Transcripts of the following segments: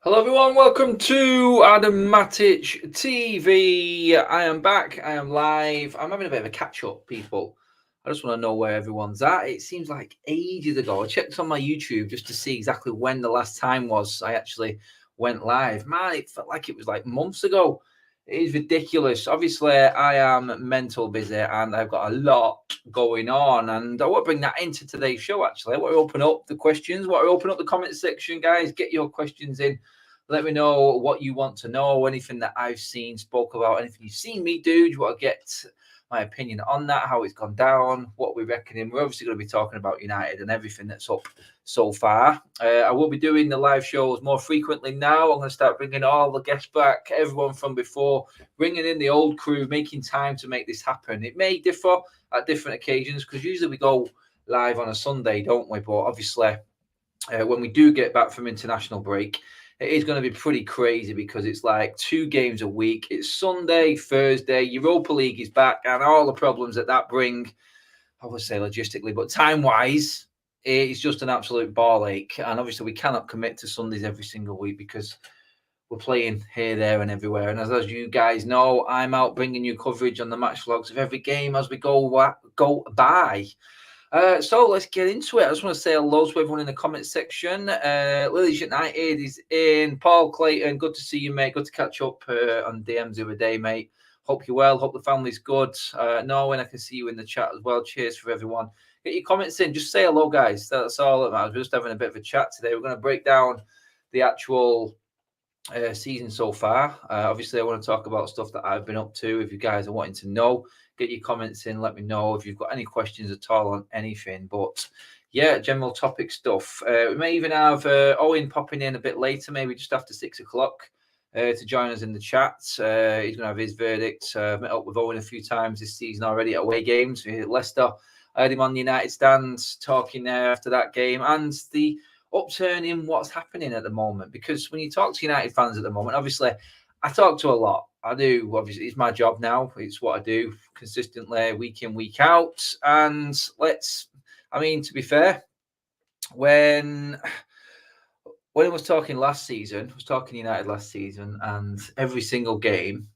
Hello, everyone. Welcome to Adam Matic TV. I am back. I am live. I'm having a bit of a catch up, people. I just want to know where everyone's at. It seems like ages ago. I checked on my YouTube just to see exactly when the last time was I actually went live. Man, it felt like it was like months ago. It is ridiculous. Obviously, I am mental busy and I've got a lot going on. And I want to bring that into today's show, actually. I want to open up the questions. I want to open up the comment section, guys. Get your questions in. Let me know what you want to know, anything that I've seen, spoke about, anything you've seen me do. Do you want to get my opinion on that, how it's gone down, what we're reckoning? We're obviously going to be talking about United and everything that's up so far. I will be doing the live shows more frequently now. I'm going to start bringing all the guests back, everyone from before, bringing in the old crew, making time to make this happen. It may differ at different occasions because usually we go live on a Sunday, don't we? But obviously, when we do get back from international break, it is going to be pretty crazy because it's like 2 games a week. It's Sunday, Thursday, Europa League is back, and all the problems that bring, I would say logistically, but time-wise, it's just an absolute ball ache. And obviously, we cannot commit to Sundays every single week because we're playing here, there, and everywhere. And as you guys know, I'm out bringing you coverage on the match vlogs of every game as we go by. So let's get into it. I just want to say hello to everyone in the comment section. Lily United is in. Paul Clayton, good to see you, mate. Good to catch up on DMs the other day, mate. Hope you're well. Hope the family's good. Norwin, I can see you in the chat as well. Cheers for everyone. Get your comments in. Just say hello, guys. That's all that matters. We're just having a bit of a chat today. We're going to break down the actual season so far. Obviously, I want to talk about stuff that I've been up to. If you guys are wanting to know, get your comments in. Let me know if you've got any questions at all on anything. But yeah, general topic stuff. We may even have Owen popping in a bit later, maybe just after 6 o'clock. To join us in the chat. He's going to have his verdict. I've met up with Owen a few times this season already at away games. Leicester, I had him on the United stand talking there after that game. And the upturn in what's happening at the moment. Because when you talk to United fans at the moment, obviously, I talk to a lot. I do. Obviously, it's my job now. It's what I do consistently, week in, week out. And to be fair, when I was talking last season, I was talking United last season, and every single game,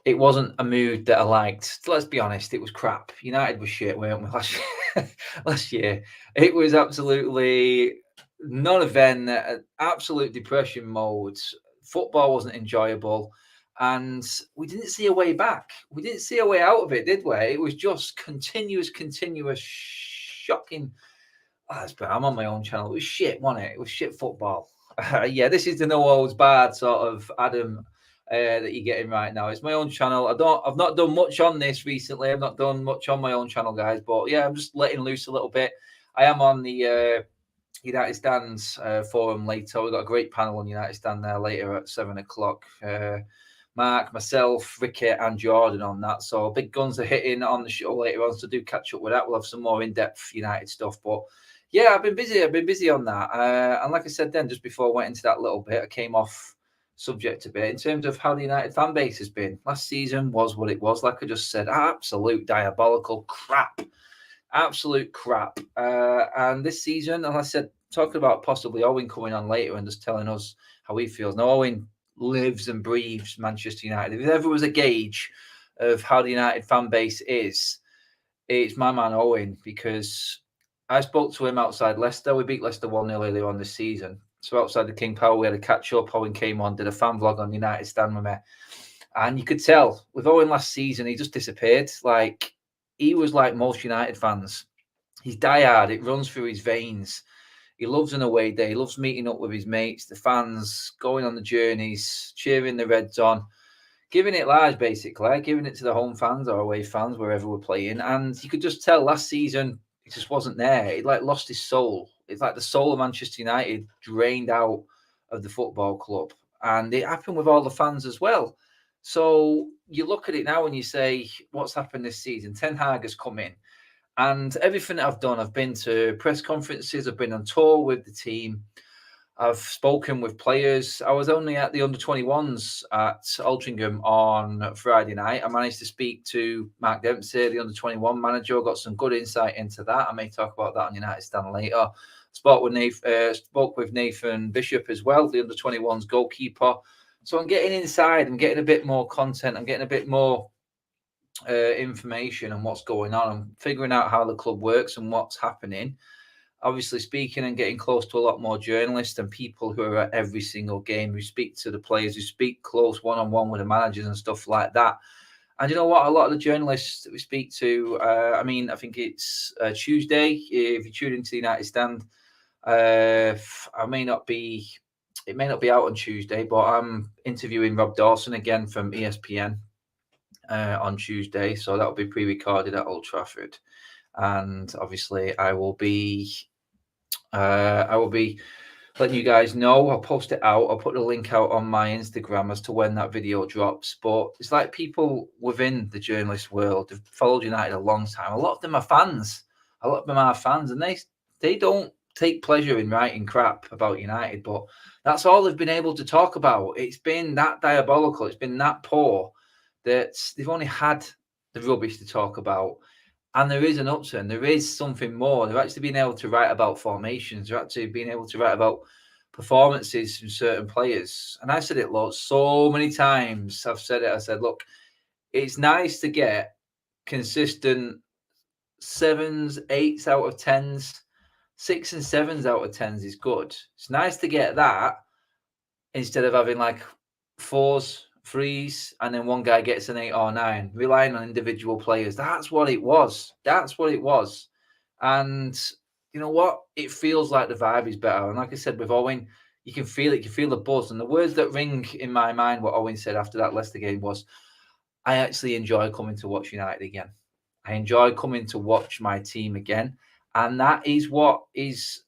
it wasn't a mood that I liked. Let's be honest, it was crap. United was shit, weren't we, last year? Last year, it was absolutely non-event, absolute depression mode. Football wasn't enjoyable, and we didn't see a way back. We didn't see a way out of it, did we? It was just continuous, shocking. I'm on my own channel. It was shit, wasn't it? It was shit football. Yeah, this is the no holds barred sort of Adam that you're getting right now. It's my own channel. I've not done much on this recently. I've not done much on my own channel, guys. But yeah, I'm just letting loose a little bit. I am on the United Stands forum later. We've got a great panel on United Stand there later at 7 o'clock. Mark, myself, Ricky, and Jordan on that. So big guns are hitting on the show later on. So do catch up with that. We'll have some more in-depth United stuff. But yeah, I've been busy on that. And like I said then, just before I went into that little bit, I came off subject a bit in terms of how the United fan base has been. Last season was what it was. Like I just said, absolute diabolical crap. Absolute crap. And this season, and I said, talking about possibly Owen coming on later and just telling us how he feels. Now, Owen lives and breathes Manchester United. If there ever was a gauge of how the United fan base is, it's my man Owen, because I spoke to him outside Leicester. We beat Leicester 1-0 earlier on this season. So outside the King Power, we had a catch-up. Owen came on, did a fan vlog on United Stand with me. And you could tell, with Owen last season, he just disappeared. Like, he was like most United fans. He's diehard. It runs through his veins. He loves an away day. He loves meeting up with his mates, the fans, going on the journeys, cheering the Reds on, giving it large, basically, giving it to the home fans or away fans, wherever we're playing. And you could just tell last season, it just wasn't there. It like lost his soul. It's like the soul of Manchester United drained out of the football club. And it happened with all the fans as well. So you look at it now and you say, what's happened this season? Ten Hag has come in. And everything that I've done, I've been to press conferences, I've been on tour with the team, I've spoken with players. I was only at the under-21s at Altrincham on Friday night. I managed to speak to Mark Dempsey, the under-21 manager. I got some good insight into that. I may talk about that on United Stand later. Spoke with Nathan Bishop as well, the under-21s goalkeeper. So I'm getting inside. I'm getting a bit more content. I'm getting a bit more information on what's going on. I'm figuring out how the club works and what's happening. Obviously, speaking and getting close to a lot more journalists and people who are at every single game, who speak to the players, who speak close one-on-one with the managers and stuff like that. And you know what? A lot of the journalists that we speak to, I think it's Tuesday. If you tune into the United Stand, it may not be out on Tuesday, but I'm interviewing Rob Dawson again from ESPN on Tuesday, so that'll be pre-recorded at Old Trafford, and obviously I will be letting you guys know. I'll post it out. I'll put the link out on my Instagram as to when that video drops. But it's like people within the journalist world have followed United a long time. A lot of them are fans. And they don't take pleasure in writing crap about United, but that's all they've been able to talk about. It's been that diabolical. It's been that poor that they've only had the rubbish to talk about. And there is an upturn. There is something more. They've actually been able to write about formations. They're actually been able to write about performances from certain players. And I said it, so many times. I've said it. I said, look, it's nice to get consistent 7s, 8s out of 10s. 6 and 7s out of 10s is good. It's nice to get that instead of having like 4s, 3s, and then one guy gets an 8 or 9, relying on individual players. That's what it was. And you know what? It feels like the vibe is better. And like I said, with Owen, you can feel it. You can feel the buzz. And the words that ring in my mind, what Owen said after that Leicester game was, I actually enjoy coming to watch United again. I enjoy coming to watch my team again. And that's what it's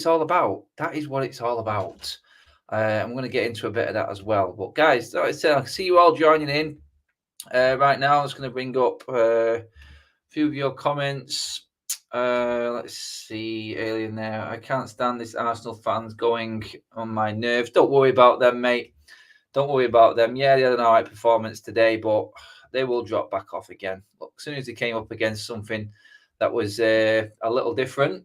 all about. That is what it's all about. I'm going to get into a bit of that as well. But guys, like I said, I can see you all joining in right now. I'm just going to bring up a few of your comments. Let's see, Alien there. I can't stand this Arsenal fans going on my nerves. Don't worry about them, mate. Don't worry about them. Yeah, they had an all right performance today, but they will drop back off again. Look, as soon as they came up against something that was a little different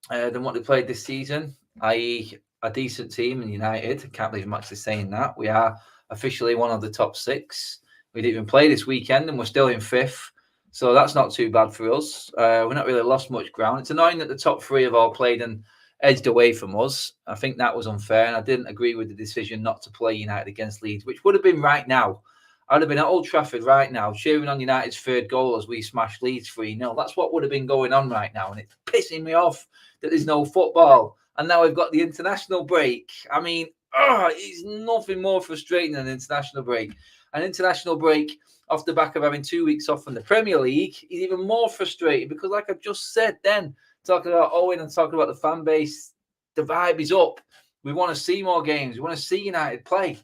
than what they played this season, i.e. a decent team in United. I can't believe I'm actually saying that. We are officially one of the top 6. We didn't even play this weekend and we're still in 5th. So that's not too bad for us. We're not really lost much ground. It's annoying that the top 3 have all played and edged away from us. I think that was unfair, and I didn't agree with the decision not to play United against Leeds, which would have been right now. I'd have been at Old Trafford right now, cheering on United's 3rd goal as we smashed Leeds 3-0. That's what would have been going on right now, and it's pissing me off that there's no football. And now we've got the international break. I mean, it's nothing more frustrating than an international break. An international break off the back of having 2 weeks off from the Premier League is even more frustrating because, like I've just said then, talking about Owen and talking about the fan base, the vibe is up. We want to see more games. We want to see United play.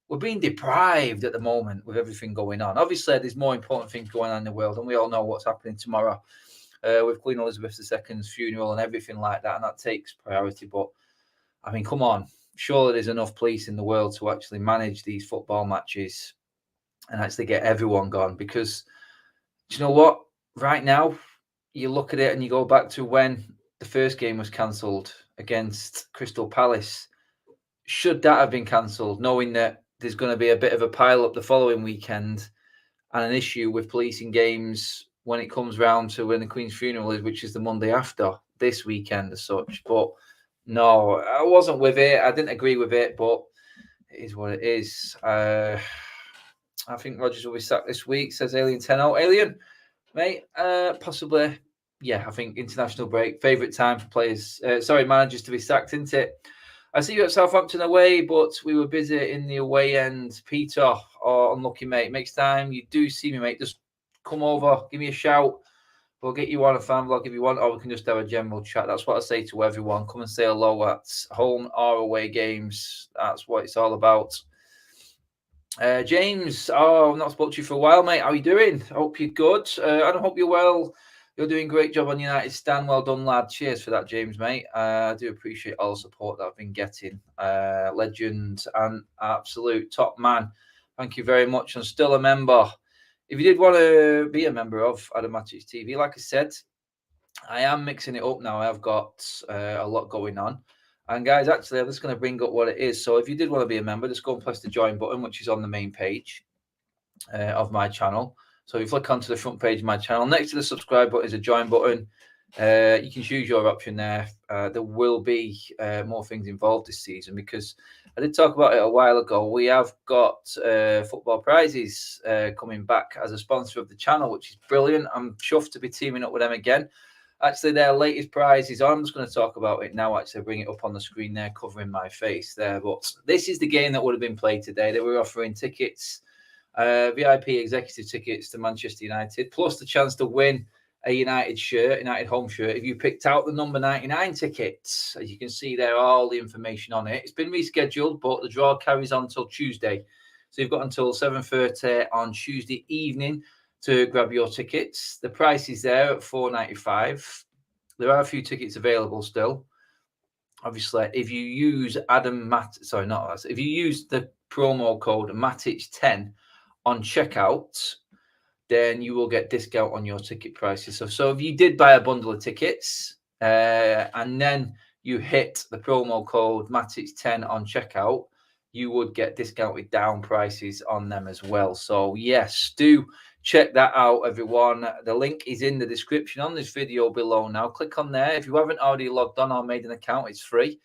We're being deprived at the moment with everything going on. Obviously, there's more important things going on in the world, and we all know what's happening tomorrow with Queen Elizabeth II's funeral and everything like that, and that takes priority. But, I mean, come on. Surely there's enough police in the world to actually manage these football matches and actually get everyone gone. Because, do you know what? Right now, you look at it and you go back to when the first game was cancelled against Crystal Palace. Should that have been cancelled, knowing that there's going to be a bit of a pile up the following weekend and an issue with policing games when it comes round to when the Queen's funeral is, which is the Monday after this weekend as such. But no, I wasn't with it. I didn't agree with it, but it is what it is. I think Rodgers will be sacked this week, says Alien 10. Alien, mate, possibly. Yeah, I think international break, favourite time for managers to be sacked, isn't it? I see you at Southampton away, but we were busy in the away end. Peter, unlucky, mate. Next time you do see me, mate, just come over, give me a shout. We'll get you on a fan vlog if you want, or we can just have a general chat. That's what I say to everyone. Come and say hello at home or away games. That's what it's all about. James, I've not spoken to you for a while, mate. How are you doing? I hope you're good. I hope you're well. You're doing a great job on United Stand. Well done, lad. Cheers for that, James, mate. I do appreciate all the support that I've been getting. Legend and absolute top man. Thank you very much. I'm still a member. If you did want to be a member of Adam Matic TV, like I said, I am mixing it up now. I've got a lot going on. And guys, actually, I'm just going to bring up what it is. So if you did want to be a member, just go and press the join button, which is on the main page of my channel. So if you flick onto the front page of my channel, next to the subscribe button is a join button. You can choose your option there. There will be more things involved this season because I did talk about it a while ago. We have got football prizes coming back as a sponsor of the channel, which is brilliant. I'm chuffed to be teaming up with them again. Actually, their latest prize is on. I'm just going to talk about it now. Actually, bring it up on the screen there, covering my face there. But this is the game that would have been played today. They were offering tickets, VIP executive tickets to Manchester United, plus the chance to win a United shirt, United home shirt, if you picked out the number 99 tickets. As you can see there, all the information on it. It's been rescheduled, but the draw carries on until Tuesday. So you've got until 7:30 on Tuesday evening to grab your tickets. The price is there at $4.95. There are a few tickets available still. Obviously, if you use if you use the promo code Matic10 on checkout, then you will get discount on your ticket prices. So if you did buy a bundle of tickets and then you hit the promo code Matic10 on checkout, you would get discounted down prices on them as well. So yes, do check that out, everyone. The link is in the description on this video below now. Click on there. If you haven't already logged on or made an account, it's free.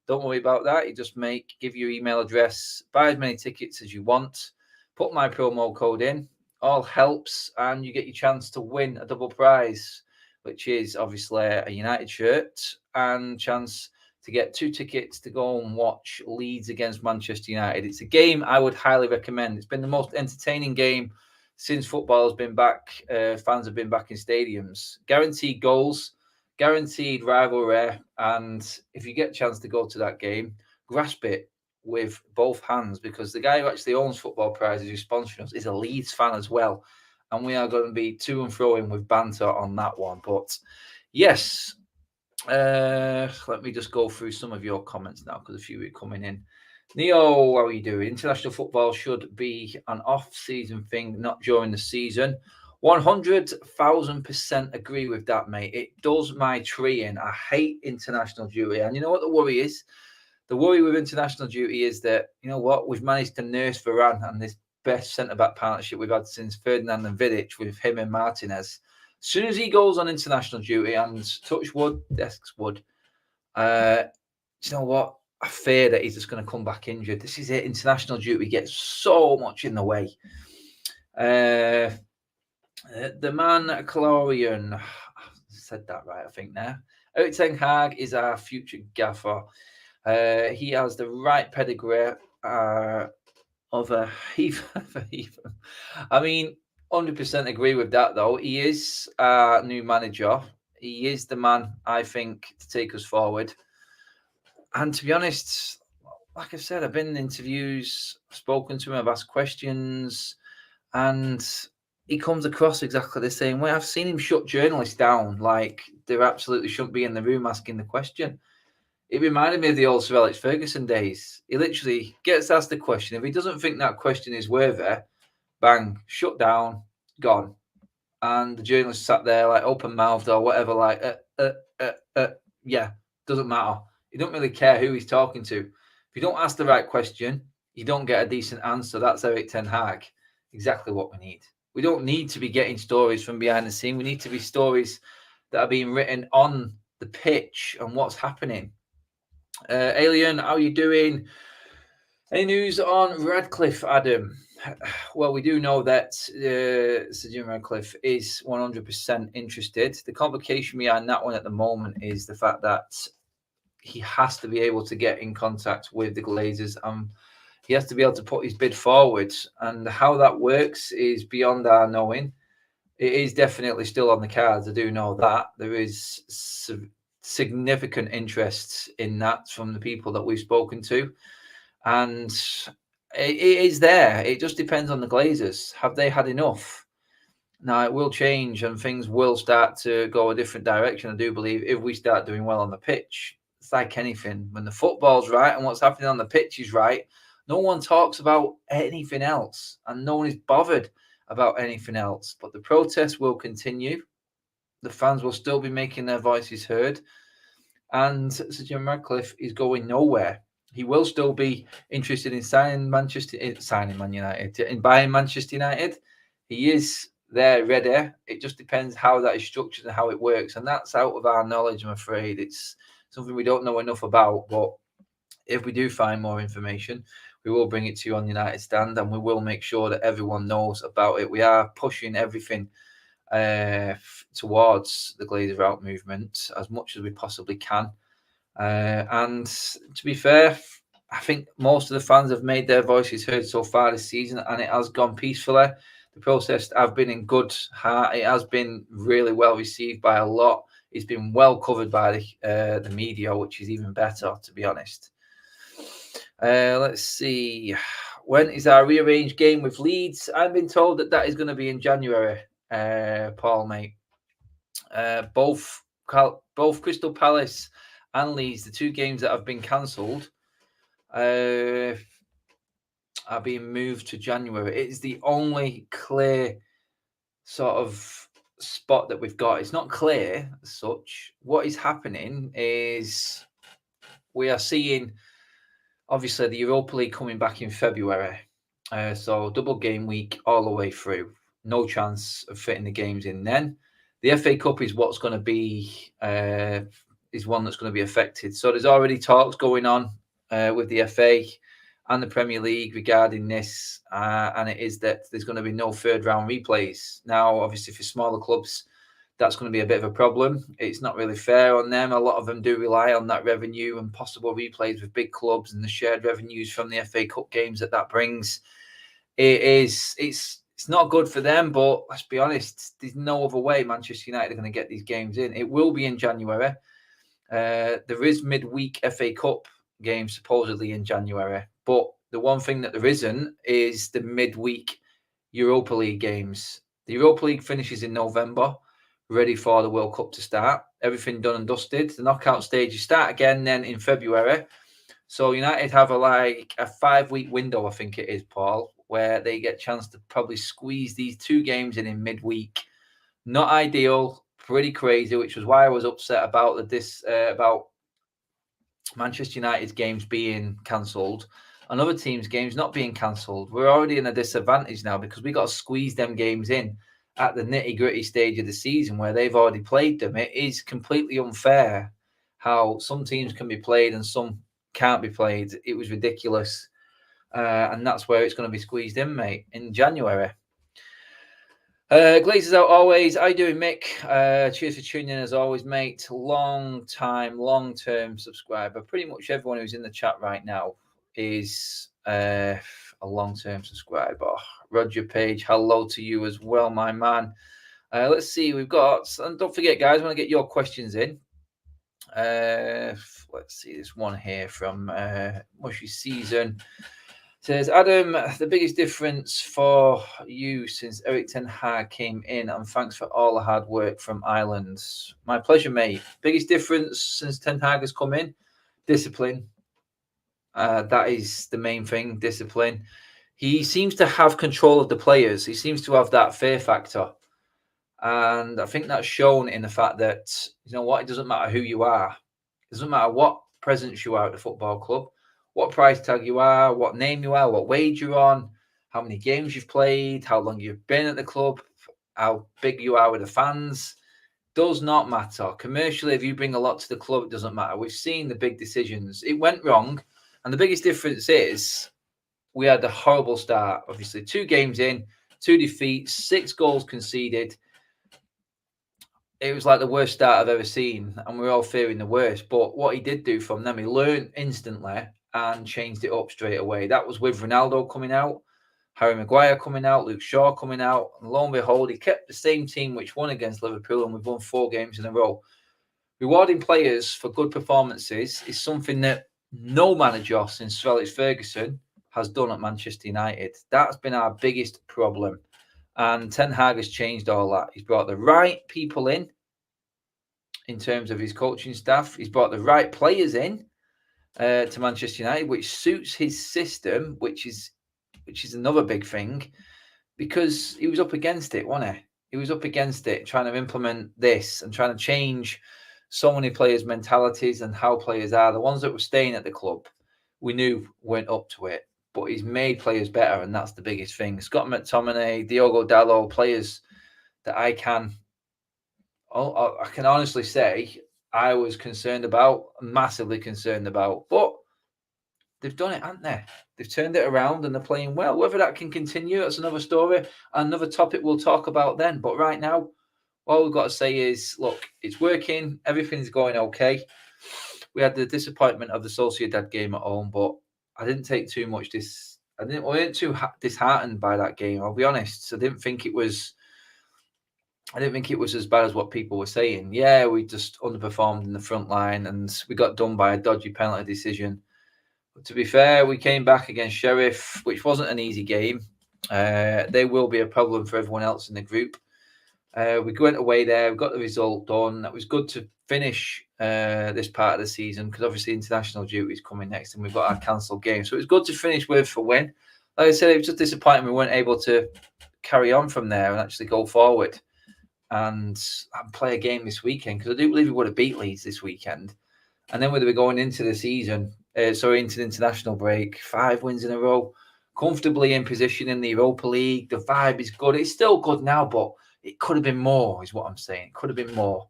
Don't worry about that. You just give your email address, buy as many tickets as you want, put my promo code in, all helps, and you get your chance to win a double prize, which is obviously a United shirt and chance to get 2 tickets to go and watch Leeds against Manchester United. It's a game I would highly recommend. It's been the most entertaining game since football has been back. Fans have been back in stadiums. Guaranteed goals, guaranteed rivalry, and if you get a chance to go to that game, grasp it with both hands, because the guy who actually owns Football Prizes, who's sponsoring us, is a Leeds fan as well. And we are going to be to and fro in with banter on that one. But yes, let me just go through some of your comments now, because a few are coming in. Neo, how are you doing? International football should be an off-season thing, not during the season. 100,000% agree with that, mate. It does my tree in. I hate international duty. And you know what the worry is? The worry with international duty is that, you know what, we've managed to nurse Varane and this best centre-back partnership we've had since Ferdinand and Vidic with him and Martinez. As soon as he goes on international duty, and touch wood, desks wood, you know what? I fear that he's just going to come back injured. This is it. International duty gets so much in the way. The man, Calorian, I said that right, I think now. Erik Ten Hag is our future gaffer. He has the right pedigree of a heathen. I mean, 100% agree with that, though. He is our new manager. He is the man, I think, to take us forward. And to be honest, like I said, I've been in interviews, spoken to him, I've asked questions, and he comes across exactly the same way. I've seen him shut journalists down like they absolutely shouldn't be in the room asking the question. It reminded me of the old Sir Alex Ferguson days. He literally gets asked the question. If he doesn't think that question is worthy, bang, shut down, gone. And the journalist sat there like open mouthed or whatever, like, yeah, doesn't matter. He don't really care who he's talking to. If you don't ask the right question, you don't get a decent answer. That's Erik Ten Hag. Exactly what we need. We don't need to be getting stories from behind the scene. We need to be stories that are being written on the pitch and what's happening. Alien, how are you doing? Any news on Radcliffe, Adam? Well, we do know that Sir Jim Radcliffe is 100% interested. The complication behind that one at the moment is the fact that he has to be able to get in contact with the Glazers. He has to be able to put his bid forward. And how that works is beyond our knowing. It is definitely still on the cards. I do know that. There is significant interest in that from the people that we've spoken to. And it is there. It just depends on the Glazers. Have they had enough? Now, it will change and things will start to go a different direction, I do believe, if we start doing well on the pitch. It's like anything. When the football's right and what's happening on the pitch is right, no one talks about anything else and no one is bothered about anything else. But the protests will continue. The fans will still be making their voices heard. And Sir Jim Radcliffe is going nowhere. He will still be interested in signing Man United, in buying Manchester United. He is there ready. It just depends how that is structured and how it works. And that's out of our knowledge, I'm afraid. It's something we don't know enough about. But if we do find more information, we will bring it to you on United Stand, and we will make sure that everyone knows about it. We are pushing everything towards the Glazer out movement as much as we possibly can. And to be fair, I think most of the fans have made their voices heard so far this season, and it has gone peacefully. The process have been in good heart. It has been really well received by a lot. It's been well covered by the media, which is even better, to be honest. Let's see. When is our rearranged game with Leeds? I've been told that is going to be in January, Paul, mate. Both Crystal Palace and Leeds, the two games that have been cancelled, are being moved to January. It's the only clear sort of spot that we've got. It's not clear as such. What is happening is we are seeing, obviously, the Europa League coming back in February. So double game week all the way through. No chance of fitting the games in then. The FA Cup is what's going to be is one that's going to be affected. So there's already talks going on with the FA and the Premier League regarding this, and it is that there's going to be no third round replays. Now, obviously, for smaller clubs, that's going to be a bit of a problem. It's not really fair on them. A lot of them do rely on that revenue and possible replays with big clubs and the shared revenues from the FA Cup games that brings. It's not good for them, but let's be honest, there's no other way Manchester United are going to get these games in. It will be in January. There is midweek FA Cup games supposedly in January, but the one thing that there isn't is the midweek Europa League games. The Europa League finishes in November, ready for the World Cup to start. Everything done and dusted. The knockout stages start again then in February. So United have a 5-week window, I think it is, Paul, where they get a chance to probably squeeze these two games in midweek. Not ideal, pretty crazy, which was why I was upset about about Manchester United's games being cancelled and other teams' games not being cancelled. We're already in a disadvantage now because we got to squeeze them games in at the nitty-gritty stage of the season where they've already played them. It is completely unfair how some teams can be played and some can't be played. It was ridiculous. And that's where it's going to be squeezed in, mate, in January. Glazers out always. How you doing, Mick? Cheers for tuning in as always, mate. Long-term subscriber. Pretty much everyone who's in the chat right now is a long-term subscriber. Roger Page, hello to you as well, my man. Let's see, we've got, and don't forget, guys, I want to get your questions in. Let's see, this one here from Mushy Season. Says, Adam, the biggest difference for you since Erik Ten Hag came in, and thanks for all the hard work from Ireland. My pleasure, mate. Biggest difference since Ten Hag has come in? Discipline. That is the main thing, discipline. He seems to have control of the players. He seems to have that fear factor. And I think that's shown in the fact that, you know what, it doesn't matter who you are. It doesn't matter what presence you are at the football club, what price tag you are, what name you are, what wage you're on, how many games you've played, how long you've been at the club, how big you are with the fans. Does not matter. Commercially, if you bring a lot to the club, it doesn't matter. We've seen the big decisions. It went wrong. And the biggest difference is we had a horrible start. Obviously, 2 games in, 2 defeats, 6 goals conceded. It was like the worst start I've ever seen, and we're all fearing the worst. But what he did do from them, he learned instantly and changed it up straight away. That was with Ronaldo coming out, Harry Maguire coming out, Luke Shaw coming out. And lo and behold, he kept the same team which won against Liverpool, and we've won 4 games in a row. Rewarding players for good performances is something that no manager since Sir Alex Ferguson has done at Manchester United. That's been our biggest problem. And Ten Hag has changed all that. He's brought the right people in terms of his coaching staff. He's brought the right players in to Manchester United, which suits his system, which is another big thing, because he was up against it, wasn't he? he was up against it, trying to implement this and trying to change so many players' mentalities and how players are. The ones that were staying at the club, we knew weren't up to it, but he's made players better, and that's the biggest thing. Scott McTominay, Diogo Dalot, players that I can honestly say I was concerned about, massively concerned about, but they've done it, haven't they? They've turned it around and they're playing well. Whether that can continue, that's another story, another topic we'll talk about then. But right now, all we've got to say is, look, it's working. Everything's going okay. We had the disappointment of the Sociedad game at home, but I didn't take too much. I wasn't too disheartened by that game. I'll be honest. I didn't think it was as bad as what people were saying. Yeah, we just underperformed in the front line and we got done by a dodgy penalty decision. But to be fair, we came back against Sheriff, which wasn't an easy game. They will be a problem for everyone else in the group. We went away there, we got the result done. It was good to finish this part of the season because obviously international duty is coming next and we've got our cancelled game. So it was good to finish with a win. Like I said, it was just disappointing we weren't able to carry on from there and actually go forward and play a game this weekend, because I do believe we would have beat Leeds this weekend. And then we're going into the season, into the international break, 5 wins in a row, comfortably in position in the Europa League. The vibe is good. It's still good now, but it could have been more, is what I'm saying. It could have been more.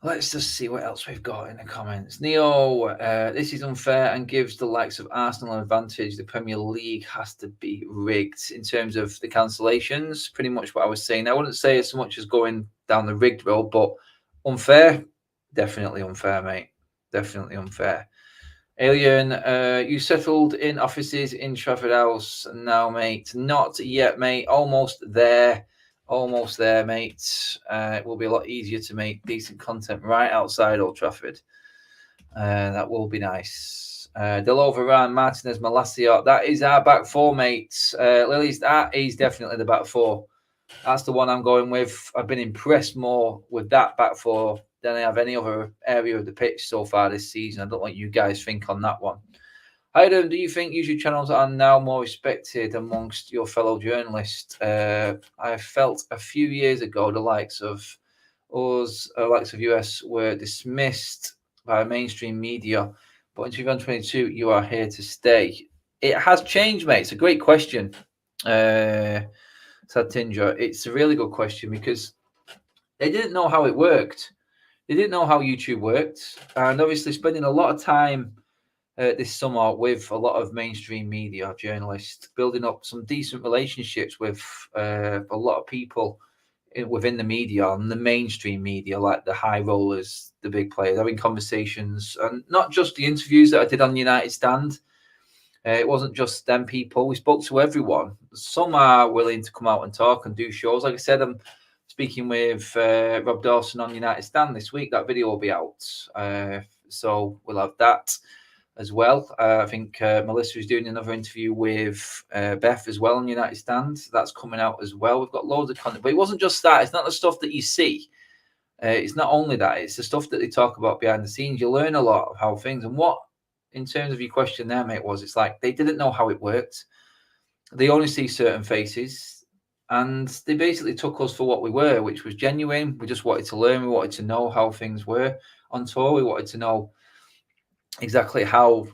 Let's just see what else we've got in the comments. Neo, this is unfair and gives the likes of Arsenal an advantage. The Premier League has to be rigged in terms of the cancellations. Pretty much what I was saying. I wouldn't say as much as going down the rigged road, but unfair, definitely unfair, mate. Definitely unfair. Alien, you settled in offices in Trafford House now, mate? Not yet, mate. Almost there. Almost there, mate. It will be a lot easier to make decent content right outside Old Trafford. That will be nice. Delovaran, Martinez, Malacia. That is our back four, mates. Lily's, that is definitely the back four. That's the one I'm going with. I've been impressed more with that back four than I have any other area of the pitch so far this season. I don't know what you guys think on that one. Adam, do you think YouTube channels are now more respected amongst your fellow journalists? I felt a few years ago the likes of us, likes of US, were dismissed by mainstream media, but in 2022, you are here to stay. It has changed, mate. It's a great question, Satinja. It's a really good question because they didn't know how it worked. They didn't know how YouTube worked, and obviously spending a lot of time this summer with a lot of mainstream media journalists, building up some decent relationships with a lot of people within the media and the mainstream media, like the high rollers, the big players, having conversations, and not just the interviews that I did on United Stand. It wasn't just them people. We spoke to everyone. Some are willing to come out and talk and do shows. Like I said, I'm speaking with Rob Dawson on United Stand this week. That video will be out. So we'll have that as well. I think Melissa is doing another interview with Beth as well on United Stand. That's coming out as well. We've got loads of content, but it wasn't just that. It's not the stuff that you see. It's not only that. It's the stuff that they talk about behind the scenes. You learn a lot of how things, and what, in terms of your question there, mate, was it's like they didn't know how it worked. They only see certain faces, and they basically took us for what we were, which was genuine. We just wanted to learn. We wanted to know how things were on tour. We wanted to know exactly how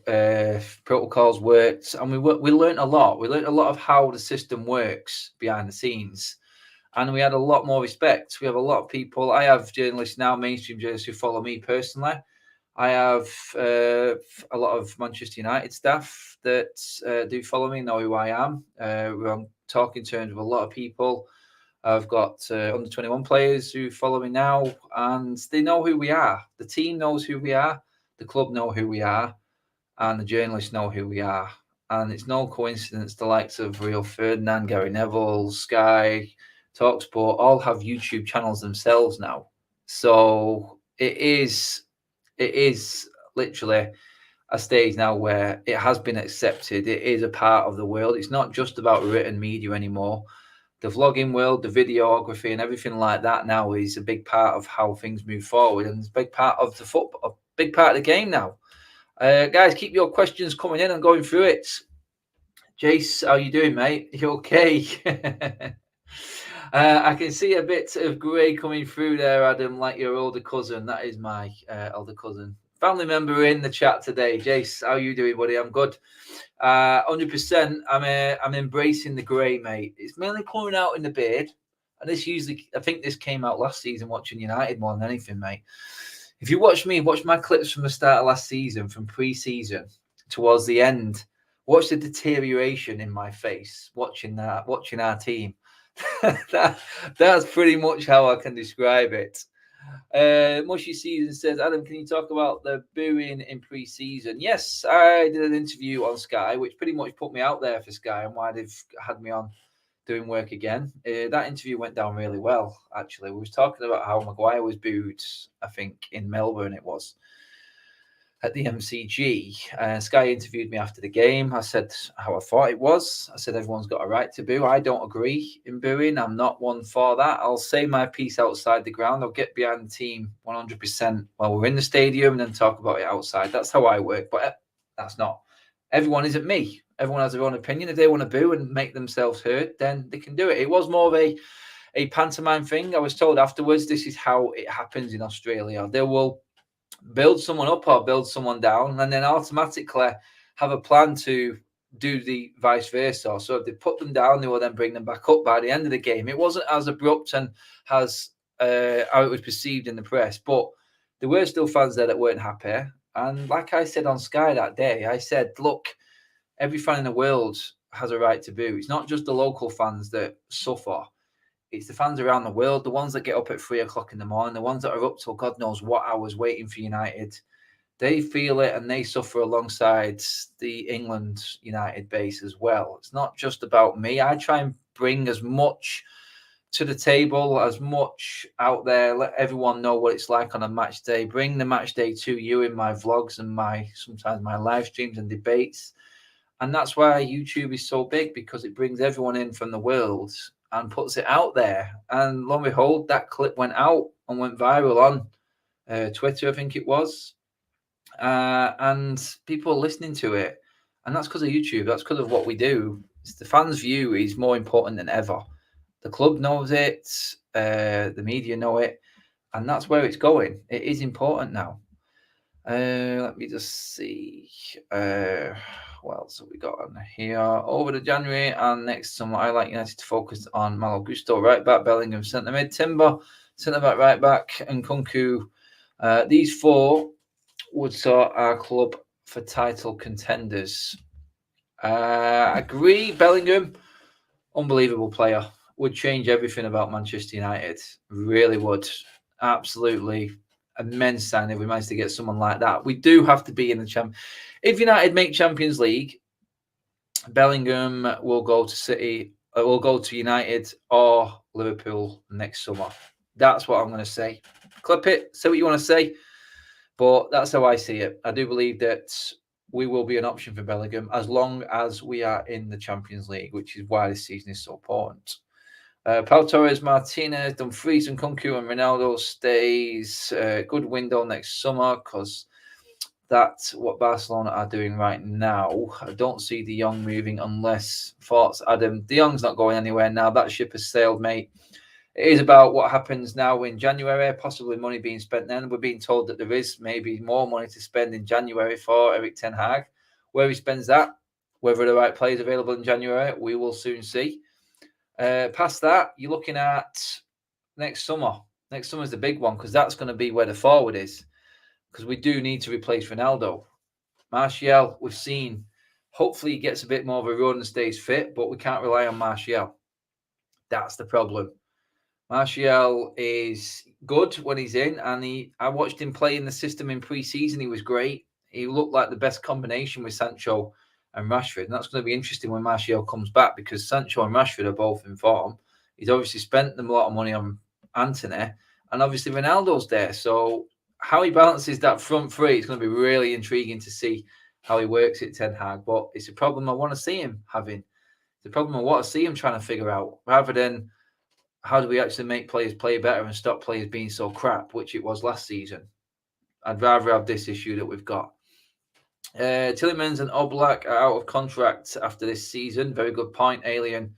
protocols worked, and we learned a lot. We learned a lot of how the system works behind the scenes, and we had a lot more respect. We have a lot of people. I have journalists now, mainstream journalists, who follow me personally. I have a lot of Manchester United staff that do follow me, know who I am. We're on talking terms with a lot of people. I've got under 21 players who follow me now, and they know who we are. The team knows who we are. The club know who we are, and the journalists know who we are. And it's no coincidence the likes of Rio Ferdinand, Gary Neville, Sky, TalkSport all have YouTube channels themselves now. So it is literally a stage now where it has been accepted. It is a part of the world. It's not just about written media anymore. The vlogging world, the videography, and everything like that now is a big part of how things move forward, and it's a big part of the football, a big part of the game now. Guys, keep your questions coming in and going through it. Jace, how you doing, mate? You okay? I can see a bit of grey coming through there, Adam, like your older cousin. That is my older cousin. Family member in the chat today. Jace, how you doing, buddy? I'm good. 100%. I'm embracing the grey, mate. It's mainly coming out in the beard. And I think this came out last season watching United more than anything, mate. If you watch my clips from the start of last season, from pre-season towards the end, watch the deterioration in my face watching our team. That's pretty much how I can describe it. Mushy Season says, Adam, can you talk about the booing in pre-season? Yes, I did an interview on Sky, which pretty much put me out there for Sky and why they've had me on doing work again. That interview went down really well, actually. We was talking about how Maguire was booed, I think, in Melbourne it was, at the MCG. Sky interviewed me after the game. I said how I thought it was. I said everyone's got a right to boo. I don't agree in booing. I'm not one for that. I'll say my piece outside the ground. I'll get behind the team 100% while we're in the stadium and then talk about it outside. That's how I work. But that's not. Everyone isn't me. Everyone has their own opinion. If they want to boo and make themselves heard, then they can do it. It was more of a pantomime thing. I was told afterwards this is how it happens in Australia. They will build someone up or build someone down, and then automatically have a plan to do the vice versa. So if they put them down, they will then bring them back up by the end of the game. It wasn't as abrupt and as how it was perceived in the press, but there were still fans there that weren't happy. And like I said on Sky that day, I said, look, every fan in the world has a right to boo. It's not just the local fans that suffer. It's the fans around the world, the ones that get up at 3 o'clock in the morning, the ones that are up till God knows what hours waiting for United. They feel it and they suffer alongside the England United base as well. It's not just about me. I try and bring as much to the table, as much out there, let everyone know what it's like on a match day. Bring the match day to you in my vlogs and sometimes my live streams and debates. And that's why YouTube is so big, because it brings everyone in from the world and puts it out there. And lo and behold, that clip went out and went viral on Twitter, I think it was. And people are listening to it. And that's because of YouTube. That's because of what we do. It's the fans' view is more important than ever. The club knows it. The media know it. And that's where it's going. It is important now. Let me just see. What else have we got on here? Over the January and next summer, I like United to focus on Malo Gusto, right back, Bellingham, centre mid, Timber, centre back, right back, and Kunku. These four would sort our club for title contenders. Agree, Bellingham, unbelievable player. Would change everything about Manchester United. Really would. Absolutely immense sign if we manage to get someone like that. We do have to be in the champ. If United make Champions League, Bellingham will go to City, will go to United or Liverpool next summer. That's what I'm going to say. Clip it, say what you want to say, but that's how I see it. I do believe that we will be an option for Bellingham as long as we are in the Champions League, which is why this season is so important. Pau Torres, Martinez, Dumfries and Kunku and Ronaldo stays. Good window next summer, because that's what Barcelona are doing right now. I don't see De Jong moving unless thoughts, Adam. De Jong's not going anywhere now. That ship has sailed, mate. It is about what happens now in January, possibly money being spent then. We're being told that there is maybe more money to spend in January for Erik ten Hag. Where he spends that, whether the right players available in January, we will soon see. Past that, you're looking at next summer. Next summer is the big one, because that's going to be where the forward is, because we do need to replace Ronaldo. Martial, we've seen. Hopefully he gets a bit more of a run and stays fit, but we can't rely on Martial. That's the problem. Martial is good when he's in, and I watched him play in the system in pre-season. He was great. He looked like the best combination with Sancho and Rashford. And that's going to be interesting when Martial comes back, because Sancho and Rashford are both in form. He's obviously spent them a lot of money on Antony, and obviously Ronaldo's there. So how he balances that front three is going to be really intriguing to see how he works at Ten Hag. But it's a problem I want to see him having. It's a problem I want to see him trying to figure out, rather than how do we actually make players play better and stop players being so crap, which it was last season. I'd rather have this issue that we've got. Tillemans and Oblak are out of contract after this season. Very good point, Alien.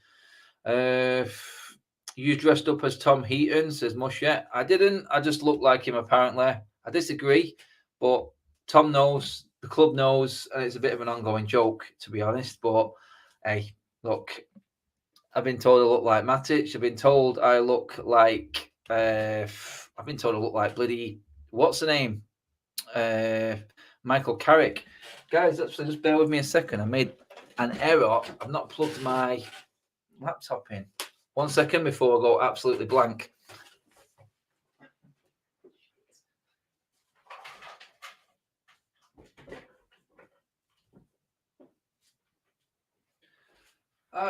You dressed up as Tom Heaton, says Mushet. I didn't. I just looked like him, apparently. I disagree, but Tom knows, the club knows, and it's a bit of an ongoing joke, to be honest. But hey, look, I've been told I look like Matic. I've been told I look like. I've been told I look like bloody. What's the name? Michael Carrick. Guys, actually, just bear with me a second. I made an error. I've not plugged my laptop in. 1 second before I go absolutely blank.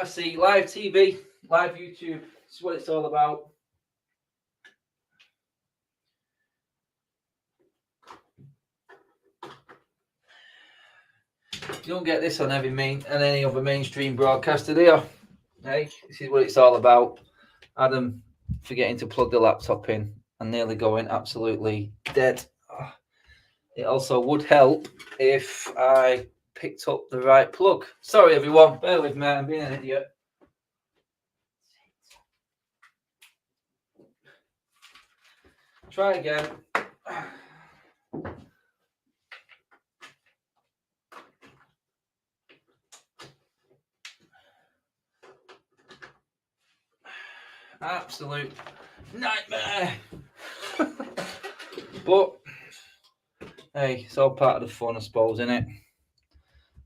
See, live TV, live YouTube. This is what it's all about. You don't get this on any other mainstream broadcaster, do you? Hey, this is what it's all about. Adam forgetting to plug the laptop in and nearly going absolutely dead. It also would help if I picked up the right plug. Sorry, everyone. Bear with me. I'm being an idiot. Try again. Absolute nightmare. But hey, it's all part of the fun, I suppose, isn't it?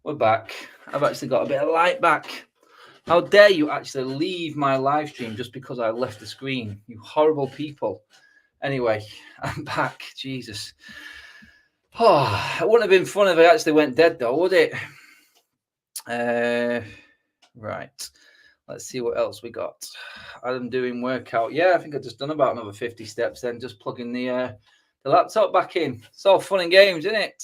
We're back. I've actually got a bit of light back. How dare you actually leave my live stream just because I left the screen? You horrible people. Anyway, I'm back. Jesus. Oh, it wouldn't have been fun if I actually went dead, though, would it? Right. Let's see what else we got. I'm doing workout. Yeah, I think I've just done about another 50 steps then, just plugging the laptop back in. It's all fun and games, isn't it?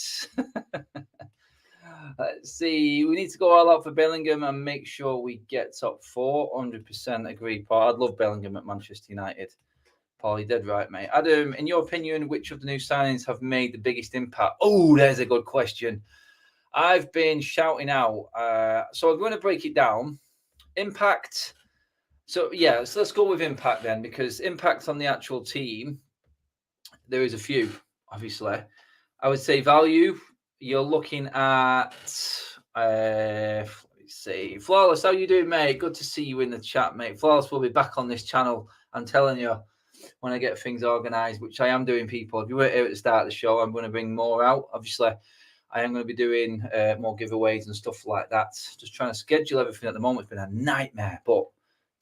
Let's see. We need to go all out for Bellingham and make sure we get top 4. 100% agree, Paul. I'd love Bellingham at Manchester United. Paul, you're dead right, mate. Adam, in your opinion, which of the new signings have made the biggest impact? Oh, there's a good question. I've been shouting out. So I'm going to break it down. Impact. So, yeah, so let's go with impact then, because impact on the actual team, there is a few, obviously. I would say value. You're looking at, let's see, Flawless, how you doing, mate? Good to see you in the chat, mate. Flawless will be back on this channel, I'm telling you, when I get things organised, which I am doing, people. If you weren't here at the start of the show, I'm going to bring more out. Obviously, I am going to be doing more giveaways and stuff like that. Just trying to schedule everything at the moment. It's been a nightmare, but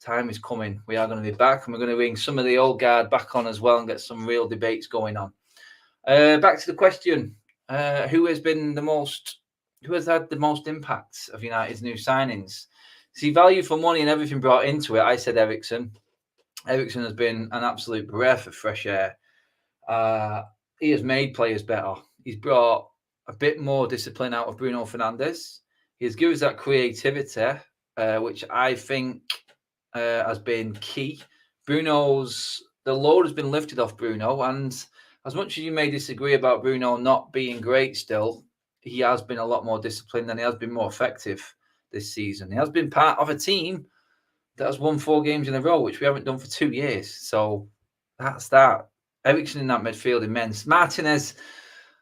time is coming. We are going to be back, and we're going to bring some of the old guard back on as well and get some real debates going on. Back to the question. Who has had the most impact of United's new signings? See, value for money and everything brought into it. I said Eriksen. Eriksen has been an absolute breath of fresh air. He has made players better. He's brought a bit more discipline out of Bruno Fernandes. He has given us that creativity, which I think has been key. The load has been lifted off Bruno, and as much as you may disagree about Bruno not being great still, he has been a lot more disciplined and he has been more effective this season. He has been part of a team that has won 4 games in a row, which we haven't done for 2 years. So that's that. Eriksen in that midfield, immense. Martinez,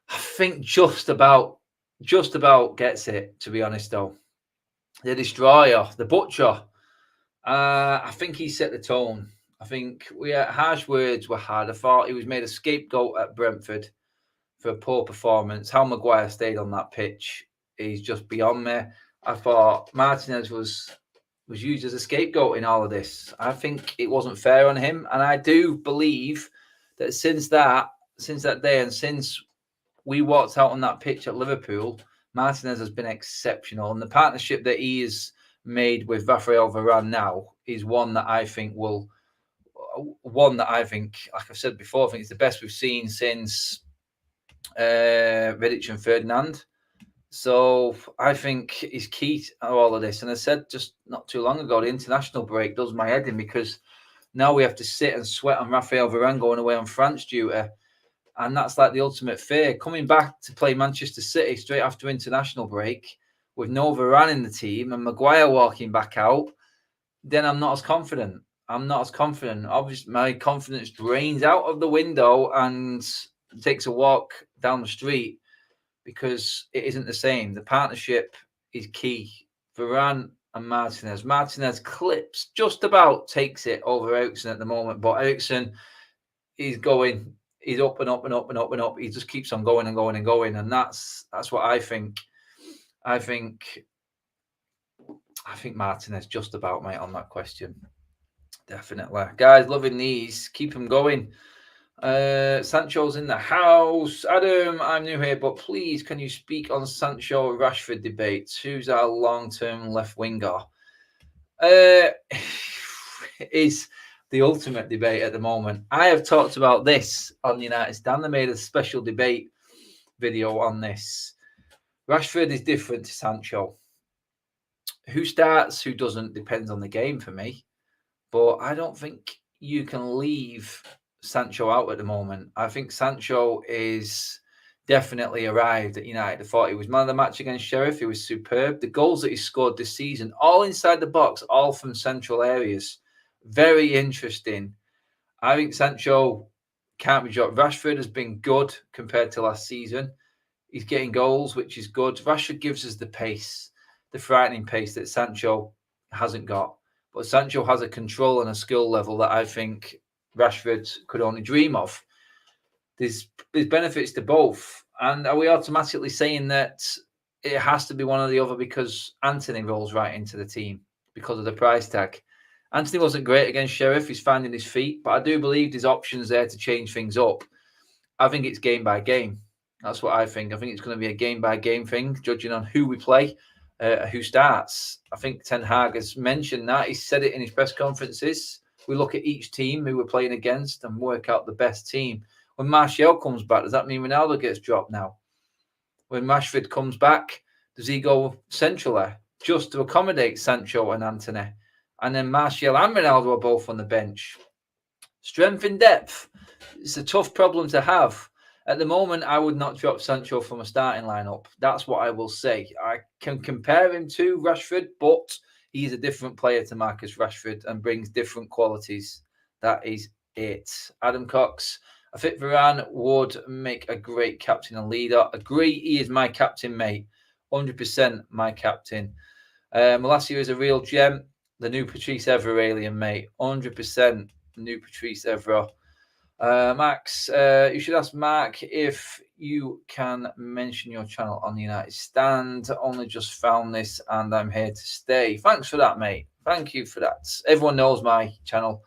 I think just about gets it, to be honest, though. The destroyer, the butcher. I think he set the tone. I think harsh words were hard. I thought he was made a scapegoat at Brentford for a poor performance. How Maguire stayed on that pitch is just beyond me. I thought Martinez was used as a scapegoat in all of this. I think it wasn't fair on him, and I do believe that since that day and since we walked out on that pitch at Liverpool, Martinez has been exceptional, and the partnership that he has made with Rafael Varane now is one that I think, like I've said before, I think it's the best we've seen since Vidic and Ferdinand. So I think he's key to all of this. And I said just not too long ago, the international break does my head in, because now we have to sit and sweat on Rafael Varane going away on France duty. And that's like the ultimate fear. Coming back to play Manchester City straight after international break with no Varane in the team and Maguire walking back out, then I'm not as confident. Obviously, my confidence drains out of the window and takes a walk down the street because it isn't the same. The partnership is key. Varane and Martinez. Martinez clips, just about takes it over Eriksen at the moment, but Eriksen is going, he's up and up and up and up and up. He just keeps on going and going and going, and that's what I think. I think Martinez just about, mate, on that question. Definitely, guys, loving these. Keep them going. Sancho's in the house. Adam, I'm new here, but please, can you speak on Sancho Rashford debate? Who's our long-term left winger? Is the ultimate debate at the moment. I have talked about this on United Stand. I made a special debate video on this. Rashford is different to Sancho. Who starts, who doesn't, depends on the game for me. But I don't think you can leave Sancho out at the moment. I think Sancho is definitely arrived at United. I thought he was man of the match against Sheriff. He was superb. The goals that he scored this season, all inside the box, all from central areas. Very interesting. I think Sancho can't be dropped. Rashford has been good compared to last season. He's getting goals, which is good. Rashford gives us the pace, the frightening pace that Sancho hasn't got. But Sancho has a control and a skill level that I think Rashford could only dream of. There's benefits to both. And are we automatically saying that it has to be one or the other because Anthony rolls right into the team because of the price tag? Anthony wasn't great against Sheriff. He's finding his feet. But I do believe there's options there to change things up. I think it's game by game. That's what I think. I think it's going to be a game by game thing, judging on who we play, who starts. I think Ten Hag has mentioned that. He said it in his press conferences. We look at each team who we're playing against and work out the best team. When Martial comes back, does that mean Ronaldo gets dropped now? When Rashford comes back, does he go centrally just to accommodate Sancho and Anthony? And then Martial and Ronaldo are both on the bench. Strength in depth. It's a tough problem to have. At the moment, I would not drop Sancho from a starting lineup. That's what I will say. I can compare him to Rashford, but he's a different player to Marcus Rashford and brings different qualities. That is it. Adam Cox, a fit Varane would make a great captain and leader. Agree, he is my captain, mate. 100% my captain. Malacia is a real gem. The new Patrice Evra alien, mate. 100% new Patrice Evra. Max, you should ask Mark if you can mention your channel on the United Stand. Only just found this and I'm here to stay. Thanks for that, mate. Thank you for that. Everyone knows my channel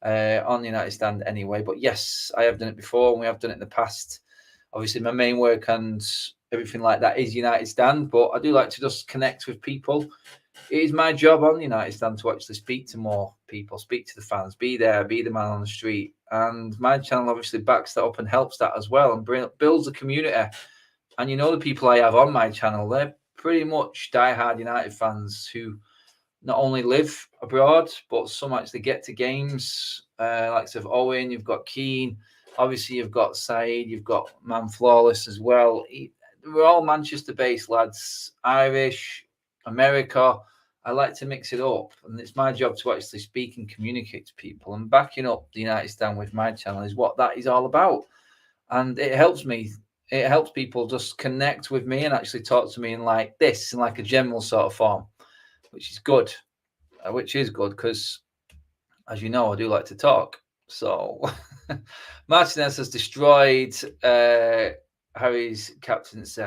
on the United Stand anyway. But yes, I have done it before and we have done it in the past. Obviously, my main work and everything like that is United Stand. But I do like to just connect with people. It is my job on the United Stand to actually speak to more people, speak to the fans, be there, be the man on the street. And my channel obviously backs that up and helps that as well and builds a community. And you know the people I have on my channel, they're pretty much diehard United fans who not only live abroad, but some actually get to games. Like of Owen, you've got Keane, obviously you've got Saeed, you've got Man Flawless as well. We're all Manchester-based lads, Irish, America. I like to mix it up, and it's my job to actually speak and communicate to people. And backing up the United Stand with my channel is what that is all about. And it helps me. It helps people just connect with me and actually talk to me in like this, in like a general sort of form, which is good. Because, as you know, I do like to talk. So Martinez has destroyed Harry's captaincy.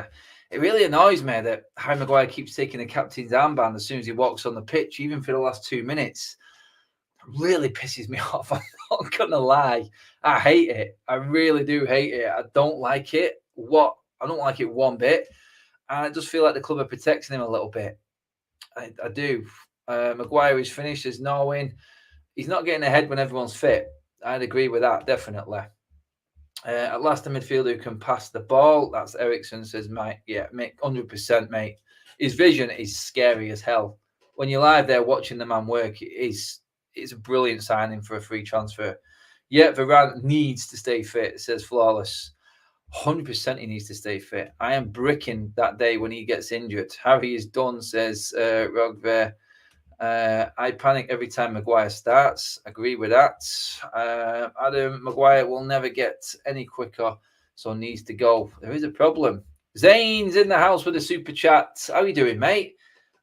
It really annoys me that Harry Maguire keeps taking the captain's armband as soon as he walks on the pitch, even for the last 2 minutes. It really pisses me off. I'm not going to lie. I hate it. I really do hate it. I don't like it. I don't like it one bit. And I just feel like the club are protecting him a little bit. I do. Maguire is finished. There's no win. He's not getting ahead when everyone's fit. I'd agree with that, definitely. At last, a midfielder who can pass the ball. That's Eriksen says, mate. Yeah, mate, 100%, mate. His vision is scary as hell. When you're live there watching the man work, it's a brilliant signing for a free transfer. Yeah, Varane needs to stay fit, says Flawless. 100% he needs to stay fit. I am bricking that day when he gets injured. Harry is done, says Rogver. I panic every time Maguire starts. Agree with that. Adam, Maguire will never get any quicker, so needs to go. There is a problem. Zane's in the house with a super chat. How you doing, mate?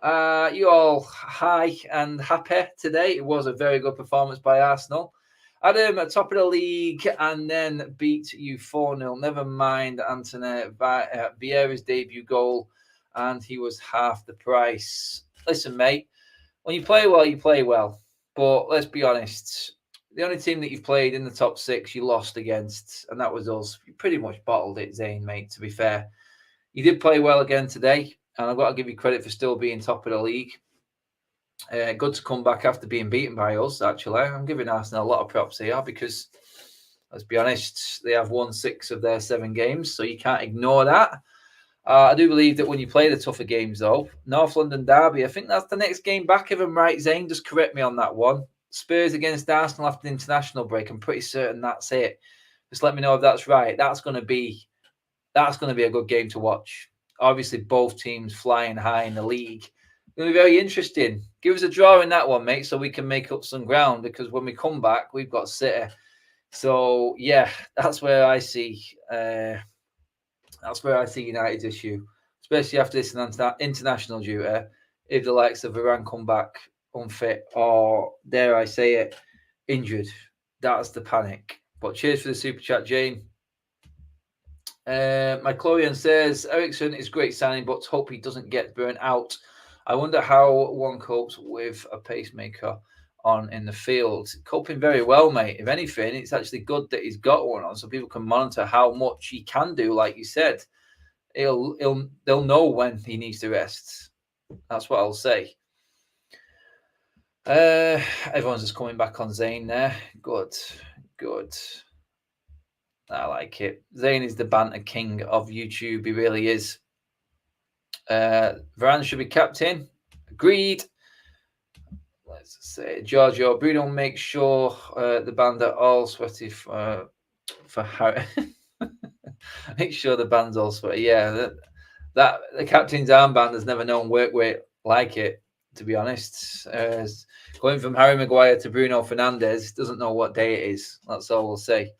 You all high and happy today? It was a very good performance by Arsenal. Adam at top of the league and then beat you 4-0. Never mind Anthony Vieira's debut goal, and he was half the price. Listen, mate, when you play well, you play well. But let's be honest, the only team that you've played in the top six you lost against, and that was us. You pretty much bottled it, Zane, mate, to be fair. You did play well again today, and I've got to give you credit for still being top of the league. Good to come back after being beaten by us, actually. I'm giving Arsenal a lot of props here because, let's be honest, they have won 6 of their 7 games, so you can't ignore that. I do believe that when you play the tougher games, though, North London derby, I think that's the next game back, if I'm right, Zane. Just correct me on that one. Spurs against Arsenal after the international break. I'm pretty certain that's it. Just let me know if that's right. That's going to be a good game to watch. Obviously, both teams flying high in the league. It's going to be very interesting. Give us a draw in that one, mate, so we can make up some ground, because when we come back, we've got City. So, yeah, that's where I see United's issue, especially after this international duty. If the likes of Varane come back unfit or, dare I say it, injured, that's the panic. But cheers for the super chat, Jane. My Chlorian says Ericsson is great signing, but hope he doesn't get burnt out. I wonder how one copes with a pacemaker on in the field. Coping very well, mate. If anything, it's actually good that he's got one on, so people can monitor how much he can do. Like you said, they'll know when he needs to rest. That's what I'll say. Everyone's just coming back on Zane there. Good. I like it. Zane is the banter king of YouTube. He really is. Varane should be captain. Agreed. Let's say Giorgio Bruno, make sure the band are all sweaty for Harry. Make sure the band's all sweaty. Yeah, that the captain's armband has never known work weight like it, to be honest. Going from Harry Maguire to Bruno Fernandes, doesn't know what day it is. That's all we'll say.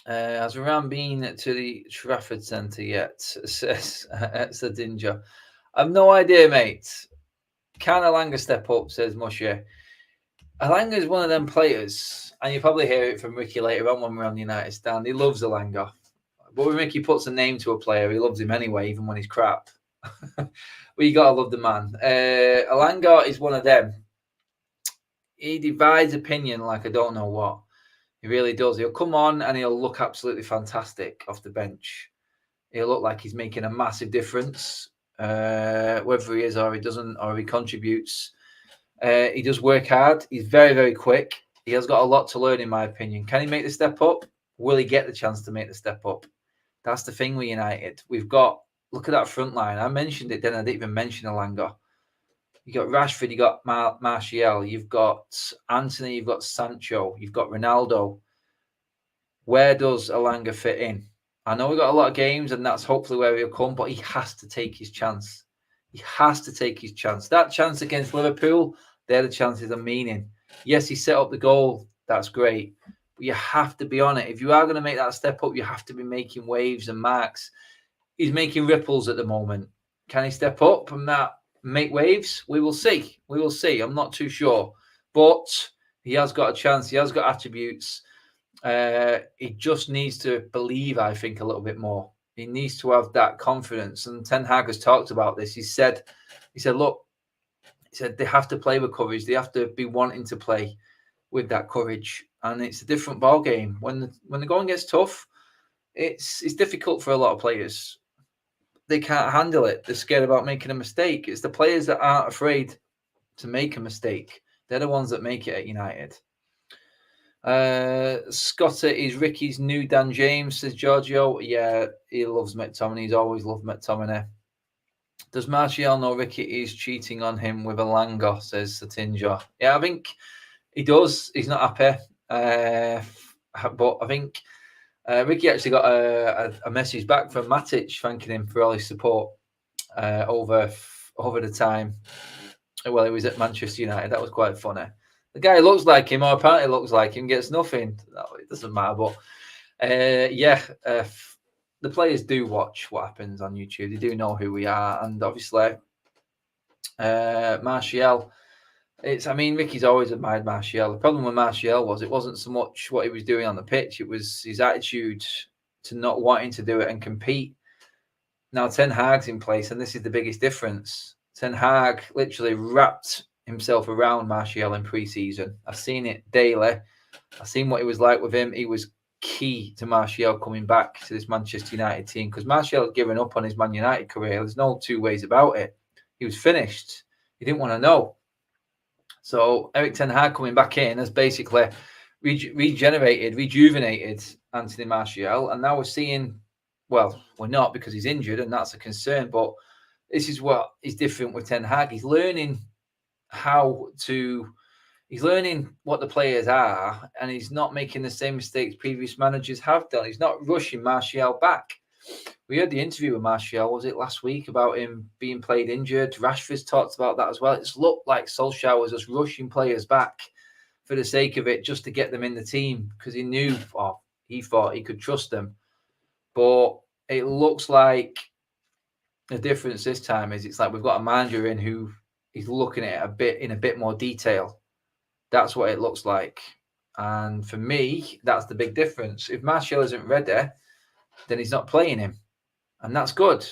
Has Varane been to the Trafford Centre yet? Says Sadinger. I've no idea, mate. Can Alanga step up? Says Mushy. Alanga is one of them players, and you probably hear it from Ricky later on when we're on the United stand. He loves Alanga. But when Ricky puts a name to a player, he loves him anyway, even when he's crap. Well, you got to love the man. Alanga is one of them. He divides opinion like I don't know what. He really does. He'll come on and he'll look absolutely fantastic off the bench. He'll look like he's making a massive difference, whether he is or he doesn't, or he contributes. He does work hard. He's very, very quick. He has got a lot to learn, in my opinion. Can he make the step up? Will he get the chance to make the step up? That's the thing with United. We've got, look at that front line. I mentioned it then. I didn't even mention Alanga. You got Rashford, you got Martial, you've got Anthony, you've got Sancho, you've got Ronaldo. Where does Alanga fit in? I know we've got a lot of games, and that's hopefully where he'll come, but he has to take his chance. He has to take his chance. That chance against Liverpool, they're the chances of meaning. Yes, he set up the goal. That's great. But you have to be on it. If you are going to make that step up, you have to be making waves and marks. He's making ripples at the moment. Can he step up from that? Make waves? We will see. We will see. I'm not too sure. But he has got a chance. He has got attributes. He just needs to believe, I think, a little bit more. He needs to have that confidence. And Ten Hag has talked about this. He said, look, they have to play with courage. They have to be wanting to play with that courage. And it's a different ball game. When the going gets tough, it's difficult for a lot of players. They can't handle it. They're scared about making a mistake. It's the players that aren't afraid to make a mistake. They're the ones that make it at United. Scotter is Ricky's new Dan James, says Giorgio. Yeah, he loves McTominay. He's always loved McTominay. Does Martial know Ricky is cheating on him with Alanga, says Satinger. Yeah, I think he does. He's not happy. But I think Ricky actually got a message back from Matic thanking him for all his support over the time. Well, he was at Manchester United. That was quite funny. The guy looks like him, or apparently looks like him, gets nothing. No, it doesn't matter. But the players do watch what happens on YouTube. They do know who we are, and obviously, Martial. Ricky's always admired Martial. The problem with Martial was it wasn't so much what he was doing on the pitch; it was his attitude to not wanting to do it and compete. Now Ten Hag's in place, and this is the biggest difference. Ten Hag literally wrapped himself around Martial in pre-season. I've seen it daily. I've seen what he was like with him. He was key to Martial coming back to this Manchester United team because Martial had given up on his Man United career. There's no two ways about it. He was finished. He didn't want to know. So Eric Ten Hag coming back in has basically rejuvenated Anthony Martial, and now we're seeing. Well, we're not because he's injured, and that's a concern. But this is what is different with Ten Hag. He's learning he's learning what the players are, and he's not making the same mistakes previous managers have done. He's not rushing Martial back. We heard the interview with Martial, was it last week, about him being played injured. Rashford's talked about that as well. It's looked like Solskjaer was just rushing players back for the sake of it, just to get them in the team, because he thought he could trust them. But it looks like the difference this time is it's like we've got a manager in who is looking at it in a bit more detail. That's what it looks like. And for me, that's the big difference. If Martial isn't ready, then he's not playing him. And that's good.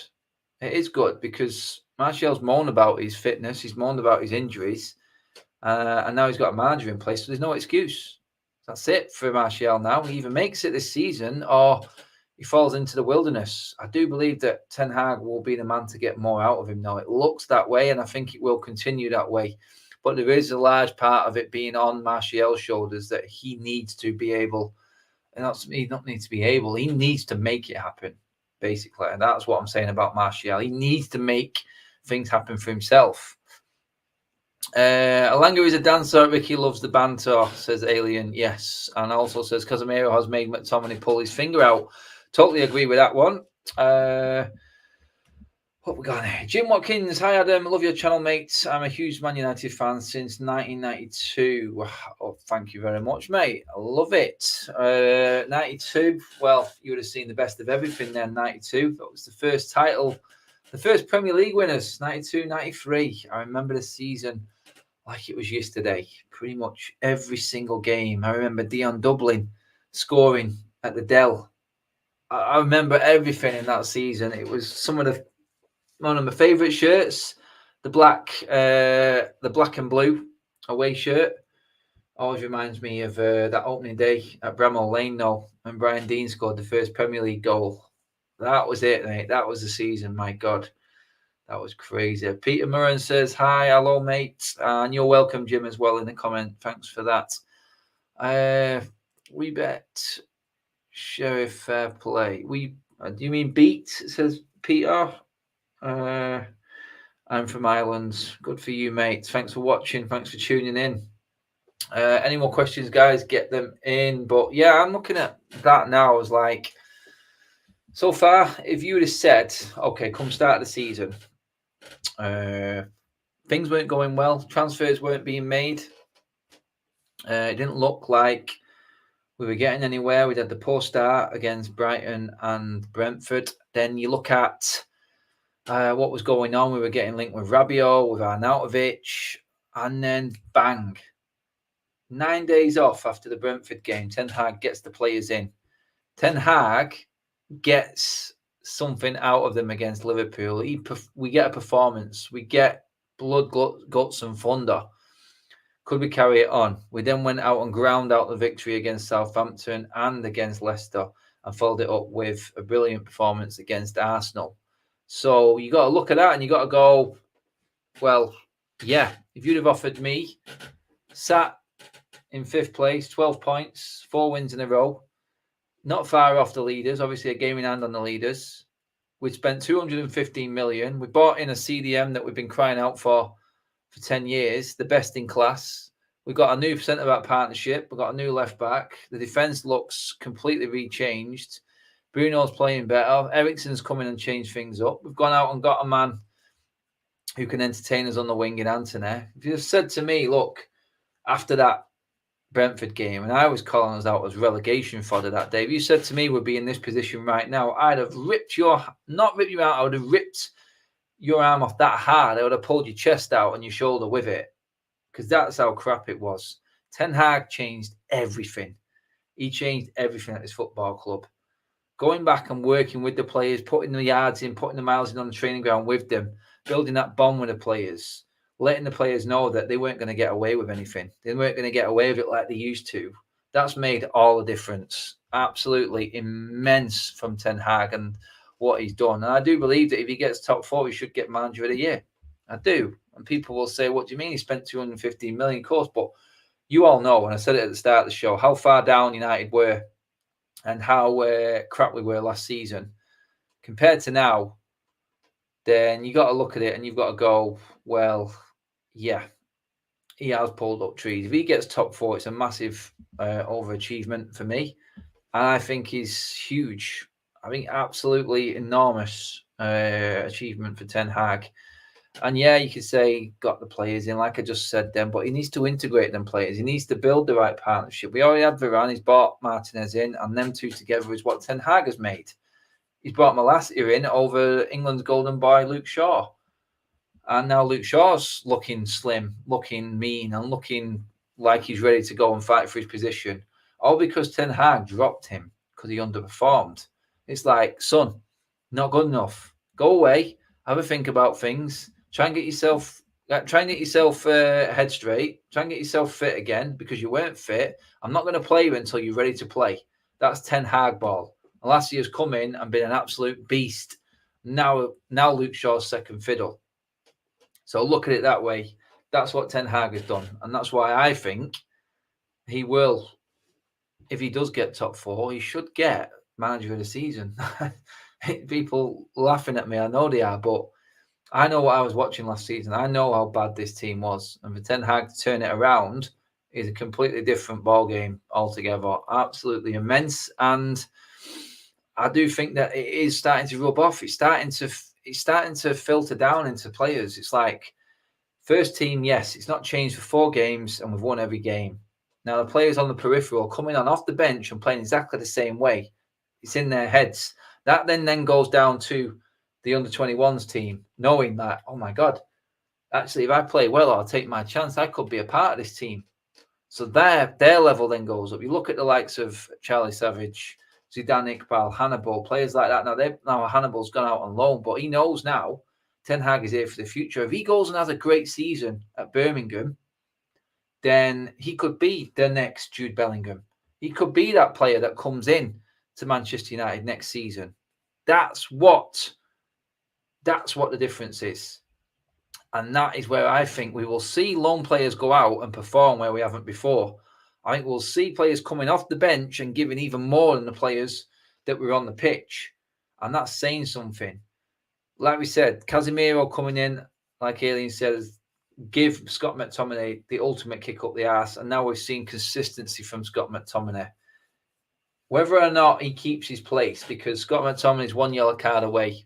It is good because Martial's moaned about his fitness. He's moaned about his injuries. And now he's got a manager in place, so there's no excuse. That's it for Martial now. He either makes it this season or he falls into the wilderness. I do believe that Ten Hag will be the man to get more out of him now. It looks that way, and I think it will continue that way. But there is a large part of it being on Martial's shoulders that he needs to be able, and he not need to be able, he needs to make it happen, basically. And that's what I'm saying about Martial. He needs to make things happen for himself. Alanga is a dancer. Ricky loves the banter, says Alien. Yes. And also says Casemiro has made McTominay pull his finger out. Totally agree with that one. What we got here? Jim Watkins. Hi, Adam. Love your channel, mate. I'm a huge Man United fan since 1992. Oh, thank you very much, mate. I love it. 92. Well, you would have seen the best of everything then, 92. That was the first title, the first Premier League winners, 92, 93. I remember the season like it was yesterday. Pretty much every single game. I remember Dion Dublin scoring at the Dell. I remember everything in that season. It was one of my favourite shirts, the black and blue away shirt. Always reminds me of that opening day at Bramall Lane, though, when Brian Deane scored the first Premier League goal. That was it, mate. That was the season. My God, that was crazy. Peter Murren says, hi, hello, mate. And you're welcome, Jim, as well, in the comment. Thanks for that. We bet Sheriff Fair Play. Do you mean beat? Says Peter. I'm from Ireland. Good for you, mate. Thanks for watching. Thanks for tuning in. Any more questions, guys? Get them in. But yeah, I'm looking at that now as like, so far, if you would have said, okay, come start of the season, things weren't going well, transfers weren't being made. It didn't look like we were getting anywhere. We'd had the poor start against Brighton and Brentford. Then you look at what was going on. We were getting linked with Rabiot, with Arnautovic, and then bang. 9 days off after the Brentford game, Ten Hag gets the players in. Ten Hag gets something out of them against Liverpool. We get a performance. We get blood, guts, and thunder. Could we carry it on? We then went out and ground out the victory against Southampton and against Leicester and followed it up with a brilliant performance against Arsenal. So you got to look at that and you got to go, well, yeah, if you'd have offered me, sat in 5th place, 12 points, 4 wins in a row, not far off the leaders, obviously a game in hand on the leaders. We spent 215 million. We bought in a CDM that we've been crying out for 10 years, the best in class. We've got a new centre-back partnership. We've got a new left-back. The defence looks completely rechanged. Bruno's playing better. Eriksen's coming and changed things up. We've gone out and got a man who can entertain us on the wing in Antony. If you said to me, look, after that Brentford game, and I was calling us out as relegation fodder that day, if you said to me we'd be in this position right now, I'd have not ripped you out, I would have ripped your arm off that hard. I would have pulled your chest out and your shoulder with it, because that's how crap it was. Ten Hag changed everything. He changed everything at his football club. Going back and working with the players, putting the yards in, putting the miles in on the training ground with them, building that bond with the players, letting the players know that they weren't going to get away with anything. They weren't going to get away with it like they used to. That's made all the difference. Absolutely immense from Ten Hag and what he's done. And I do believe that if he gets top 4, he should get manager of the year. I do. And people will say, what do you mean he spent 215 million, of course? But you all know, and I said it at the start of the show, how far down United were and how crap we were last season compared to now. Then you got to look at it and you've got to go, well, yeah, he has pulled up trees. If he gets top 4, it's a massive overachievement for me. And I think he's huge. I think absolutely enormous achievement for Ten Hag. And yeah, you could say got the players in, like I just said then, but he needs to integrate them players. He needs to build the right partnership. We already had Varane, he's brought Martinez in, and them two together is what Ten Hag has made. He's brought Malacia in over England's golden boy, Luke Shaw. And now Luke Shaw's looking slim, looking mean, and looking like he's ready to go and fight for his position. All because Ten Hag dropped him because he underperformed. It's like, son, not good enough. Go away, have a think about things. Try and get yourself head straight. Try and get yourself fit again, because you weren't fit. I'm not going to play you until you're ready to play. That's Ten Hag ball. And last year's come in and been an absolute beast. Now Luke Shaw's second fiddle. So look at it that way. That's what Ten Hag has done. And that's why I think he will, if he does get top 4, he should get manager of the season. People laughing at me, I know they are, but I know what I was watching last season. I know how bad this team was. And for Ten Hag to turn it around is a completely different ball game altogether. Absolutely immense. And I do think that it is starting to rub off. It's starting to filter down into players. It's like, first team, yes, it's not changed for 4 games and we've won every game. Now the players on the peripheral coming on off the bench and playing exactly the same way. It's in their heads. That then goes down to the under-21s team, knowing that, oh my God, actually, if I play well, I'll take my chance. I could be a part of this team. So their level then goes up. You look at the likes of Charlie Savage, Zidane Iqbal, Hannibal, players like that. Now Hannibal's gone out on loan, but he knows now Ten Hag is here for the future. If he goes and has a great season at Birmingham, then he could be the next Jude Bellingham. He could be that player that comes in to Manchester United next season. That's what the difference is. And that is where I think we will see loan players go out and perform where we haven't before. I think we'll see players coming off the bench and giving even more than the players that were on the pitch. And that's saying something. Like we said, Casemiro coming in, like Alien says, give Scott McTominay the ultimate kick up the arse. And now we've seen consistency from Scott McTominay. Whether or not he keeps his place, because Scott McTominay is 1 yellow card away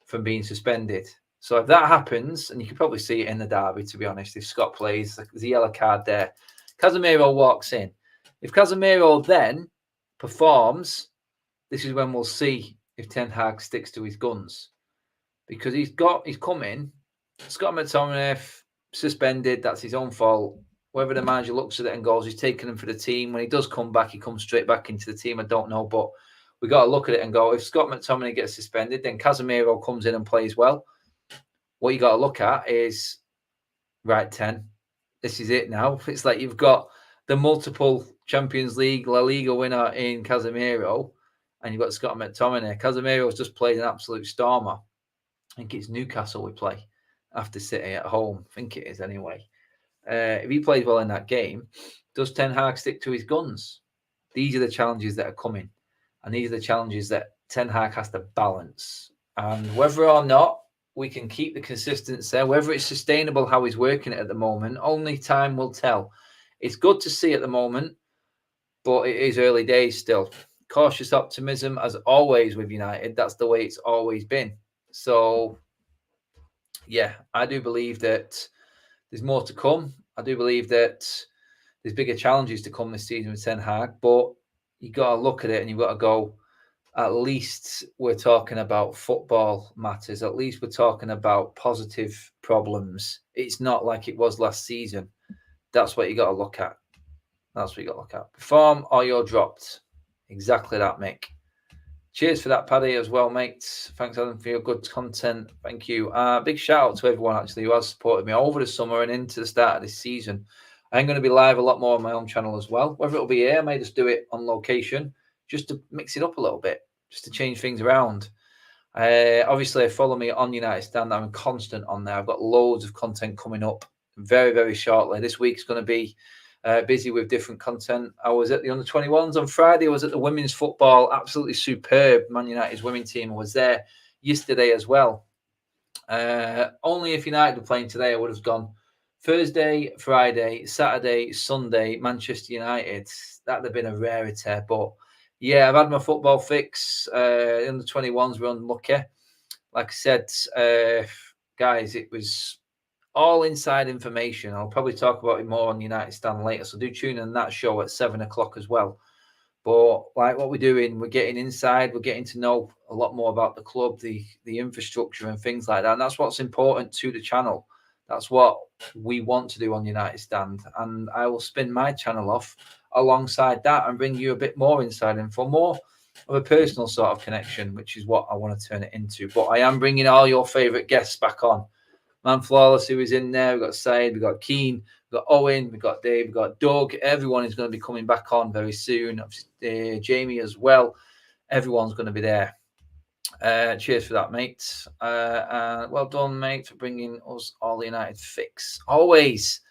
from being suspended. So if that happens, and you can probably see it in the derby, to be honest, if Scott plays, there's a yellow card there. Casemiro walks in. If Casemiro then performs, this is when we'll see if Ten Hag sticks to his guns. Because he's come in, Scott McTominay suspended, that's his own fault. Whether the manager looks at it and goes, he's taking him for the team. When he does come back, he comes straight back into the team. I don't know, but we got to look at it and go, if Scott McTominay gets suspended, then Casemiro comes in and plays well. What you got to look at is, right, 10, this is it now. It's like you've got the multiple Champions League, La Liga winner in Casemiro, and you've got Scott McTominay. Casemiro's just played an absolute stormer. I think it's Newcastle we play after City at home. I think it is anyway. If he plays well in that game, does Ten Hag stick to his guns? These are the challenges that are coming. And these are the challenges that Ten Hag has to balance. And whether or not we can keep the consistency there, whether it's sustainable how he's working it at the moment, only time will tell. It's good to see at the moment, but it is early days still. Cautious optimism, as always with United. That's the way it's always been. So, yeah, I do believe that there's more to come. I do believe that there's bigger challenges to come this season with Ten Hag, but you got to look at it and you've got to go, at least we're talking about football matters. At least we're talking about positive problems. It's not like it was last season. That's what you got to look at. That's what you got to look at. Perform or you're dropped. Exactly that, Mick. Cheers for that, Paddy, as well, mate. Thanks, Adam, for your good content. Thank you. Big shout out to everyone, actually, who has supported me over the summer and into the start of this season. I'm going to be live a lot more on my own channel as well. Whether it'll be here, I may just do it on location, just to mix it up a little bit, just to change things around. Obviously, follow me on United Stand. I'm constant on there. I've got loads of content coming up very, very shortly. This week's going to be busy with different content. I was at the under-21s on Friday. I was at the women's football, absolutely superb Man United's women's team. I was there yesterday as well. Only if United were playing today, I would have gone Thursday, Friday, Saturday, Sunday, Manchester United. That would have been a rarity. But yeah, I've had my football fix. The under-21s were unlucky. Like I said, guys, it was all inside information. I'll probably talk about it more on United Stand later. So do tune in that show at 7 o'clock as well. But like what we're doing, we're getting inside, we're getting to know a lot more about the club, the infrastructure and things like that. And that's what's important to the channel. That's what we want to do on United Stand. And I will spin my channel off alongside that and bring you a bit more inside info, more of a personal sort of connection, which is what I want to turn it into. But I am bringing all your favourite guests back on. Man Flawless, who is in there. We've got Said, we've got Keane, we've got Owen, we've got Dave, we've got Doug. Everyone is going to be coming back on very soon. Jamie as well. Everyone's going to be there. Cheers for that, mate. Well done, mate, for bringing us all the United fix. Always.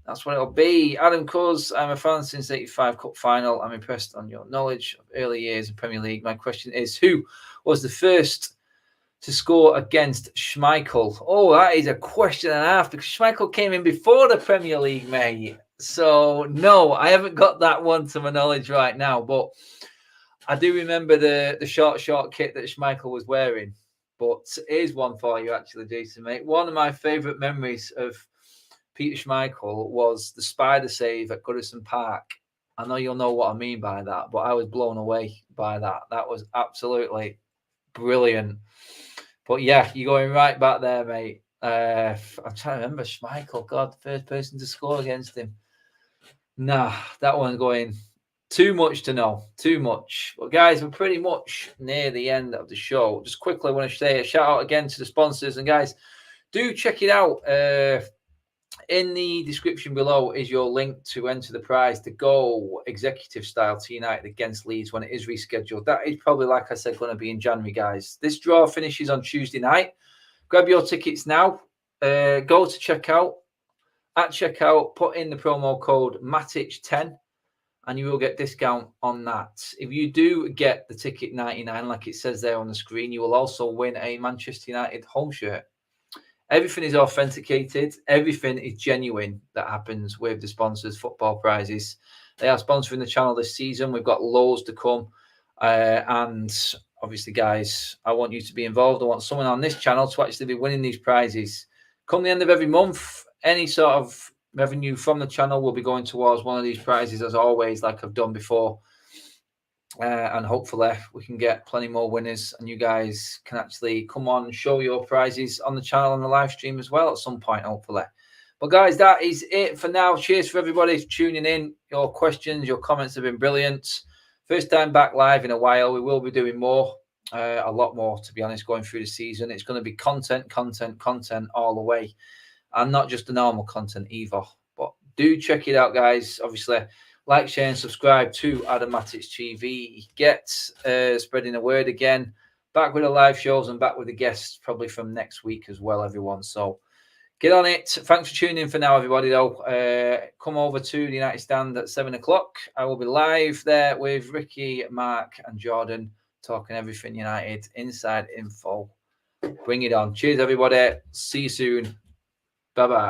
That's what it'll be. Adam Cuz, I'm a fan since the 85 Cup final. I'm impressed on your knowledge of early years in Premier League. My question is, who was the first to score against Schmeichel? Oh, that is a question and a half, because Schmeichel came in before the Premier League, mate. So, no, I haven't got that one to my knowledge right now. But I do remember the short kit that Schmeichel was wearing. But here's one for you, actually, Jason, mate. One of my favourite memories of Peter Schmeichel was the spider save at Goodison Park. I know you'll know what I mean by that, but I was blown away by that. That was absolutely brilliant. But yeah, you're going right back there, mate. I'm trying to remember Schmeichel. God, first person to score against him. Nah, that one's going too much to know. Too much. But guys, we're pretty much near the end of the show. Just quickly, I want to say a shout out again to the sponsors. And guys, do check it out. In the description below is your link to enter the prize to go executive style to United against Leeds when it is rescheduled. That is probably, like I said, going to be in January, guys. This draw finishes on Tuesday night. Grab your tickets now. Go to checkout. At checkout, put in the promo code MATIC10 and you will get discount on that. If you do get the ticket 99, like it says there on the screen, you will also win a Manchester United home shirt. Everything is authenticated. Everything is genuine that happens with the sponsors' football prizes. They are sponsoring the channel this season. We've got loads to come. And obviously, guys, I want you to be involved. I want someone on this channel to actually be winning these prizes. Come the end of every month, any sort of revenue from the channel will be going towards one of these prizes, as always, like I've done before. And hopefully we can get plenty more winners and you guys can actually come on and show your prizes on the channel on the live stream as well at some point, hopefully. But guys, that is it for now. Cheers for everybody for tuning in. Your questions, your comments have been brilliant. First time back live in a while. We will be doing more, a lot more, to be honest, going through the season. It's going to be content all the way, and not just the normal content either. But do check it out, guys. Obviously, like, share, and subscribe to Adam Matic TV. Get spreading the word again. Back with the live shows and back with the guests probably from next week as well, everyone. So get on it. Thanks for tuning in for now, everybody, though. Come over to the United Stand at 7 o'clock. I will be live there with Ricky, Mark, and Jordan talking everything United, inside info. Bring it on. Cheers, everybody. See you soon. Bye-bye.